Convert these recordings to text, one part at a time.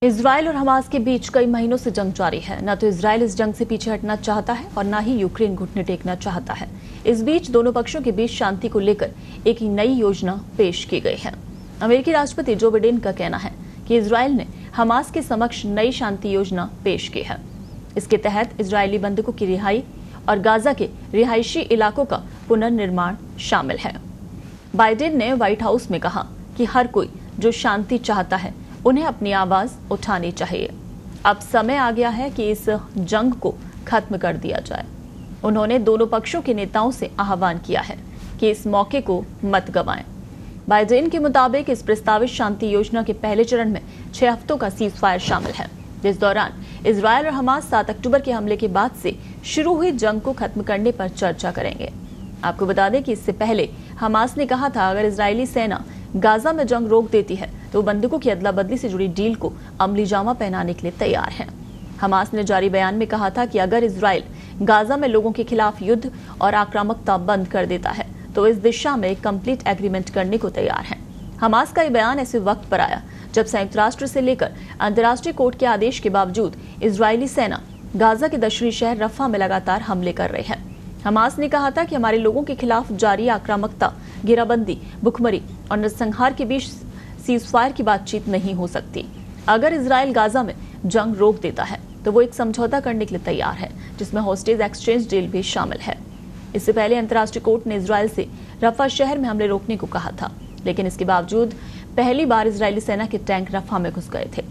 Israel और Hamas के बीच कई महीनों से जंग जारी है। न तो इजराइल इस जंग से पीछे हटना चाहता है और न ही यूक्रेन घुटने टेकना चाहता है। इस बीच दोनों पक्षों के बीच शांति को लेकर एक नई योजना पेश की गई है। अमेरिकी राष्ट्रपति जो बाइडेन का कहना है कि इजराइल ने हमास के समक्ष नई शांति योजना पेश की है। इसके तहत इजरायली बंधकों की रिहाई और गाजा के रिहायशी इलाकों का पुनर्निर्माण शामिल है। बाइडेन ने व्हाइट हाउस में कहा कि हर कोई जो शांति चाहता है उन्हें अपनी आवाज उठानी चाहिए। अब समय आ गया है कि इस जंग को खत्म कर दिया जाए। उन्होंने दोनों पक्षों के नेताओं से आह्वान किया है कि इस मौके को मत गंवाएं। बाइडेन के मुताबिक इस प्रस्तावित शांति योजना के पहले चरण में 6 हफ्तों का सीज फायर शामिल है, जिस दौरान इजरायल और हमास 7 अक्टूबर के हमले के बाद से शुरू हुई जंग को खत्म करने पर चर्चा करेंगे। आपको बता दें कि इससे पहले हमास ने कहा था अगर इजरायली सेना गाजा में जंग रोक देती है तो बंधकों की अदला बदली से जुड़ी डील को अमली जामा पहनाने के लिए तैयार है। हमास ने जारी बयान में कहा था कि अगर इजराइल गाजा में लोगों के खिलाफ युद्ध और आक्रामकता बंद कर देता है तो इस दिशा में कंप्लीट एग्रीमेंट करने को तैयार है। हमास का ये बयान ऐसे वक्त पर आया जब संयुक्त राष्ट्र से लेकर अंतर्राष्ट्रीय कोर्ट के आदेश के बावजूद इजरायली सेना गाजा के दक्षिणी शहर रफा में लगातार हमले कर रही है। हमास ने कहा था कि हमारे लोगों के खिलाफ जारी आक्रामकता, घेराबंदी, भुखमरी और नरसंहार के बीच सीज फायर की बातचीत नहीं हो सकती। अगर इजराइल गाजा में जंग रोक देता है तो वो एक समझौता करने के लिए तैयार है जिसमें हॉस्टेज एक्सचेंज डील भी शामिल है। इससे पहले अंतर्राष्ट्रीय कोर्ट ने इजराइल से रफा शहर में हमले रोकने को कहा था, लेकिन इसके बावजूद पहली बार इजरायली सेना के टैंक रफा में घुस गए थे।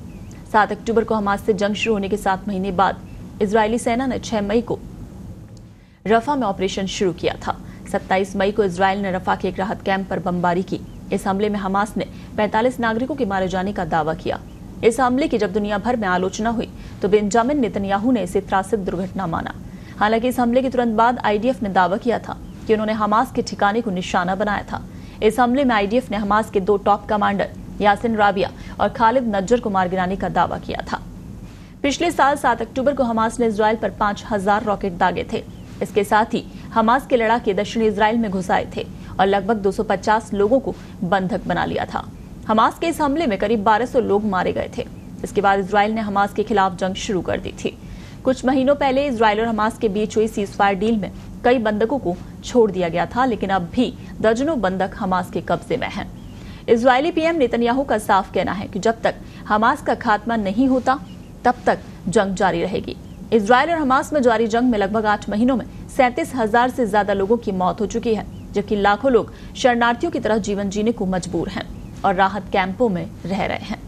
7 अक्टूबर को हमास से जंग शुरू होने के 7 महीने बाद इजरायली सेना ने 6 मई को रफा में ऑपरेशन शुरू किया था। 27 मई को इजराइल ने रफा के एक राहत कैंप पर बमबारी की। इस हमले में हमास ने 45 नागरिकों के मारे जाने का दावा किया। इस हमले की जब दुनिया भर में आलोचना हुई तो बेंजामिन नेतन्याहू ने इसे त्रासद दुर्घटना माना। हालांकि इस हमले के तुरंत बाद आईडीएफ ने दावा किया था कि उन्होंने हमास के ठिकाने को निशाना बनाया था। इस हमले में आईडीएफ ने हमास के 2 टॉप कमांडर यासिन राबिया और खालिद नज्जर को मार गिराने का दावा किया था। पिछले साल 7 अक्टूबर को हमास ने इजराइल पर 5000 रॉकेट दागे थे। इसके साथ ही हमास के लड़ाके दक्षिणी इजराइल में घुस आए थे और लगभग 250 लोगों को बंधक बना लिया था। हमास के इस हमले में करीब 1200 लोग मारे गए थे। इसके बाद इजराइल ने हमास के खिलाफ जंग शुरू कर दी थी। कुछ महीनों पहले इजराइल और हमास के बीच हुई सीज फायर डील में कई बंधकों को छोड़ दिया गया था, लेकिन अब भी दर्जनों बंधक हमास के कब्जे में हैं। इजरायली पीएम नेतन्याहू का साफ कहना है कि जब तक हमास का खात्मा नहीं होता तब तक जंग जारी रहेगी। इजराइल और हमास में जारी जंग में लगभग 8 महीनों में 37,000 से ज्यादा लोगों की मौत हो चुकी है, जबकि लाखों लोग शरणार्थियों की तरह जीवन जीने को मजबूर हैं और राहत कैंपों में रह रहे हैं।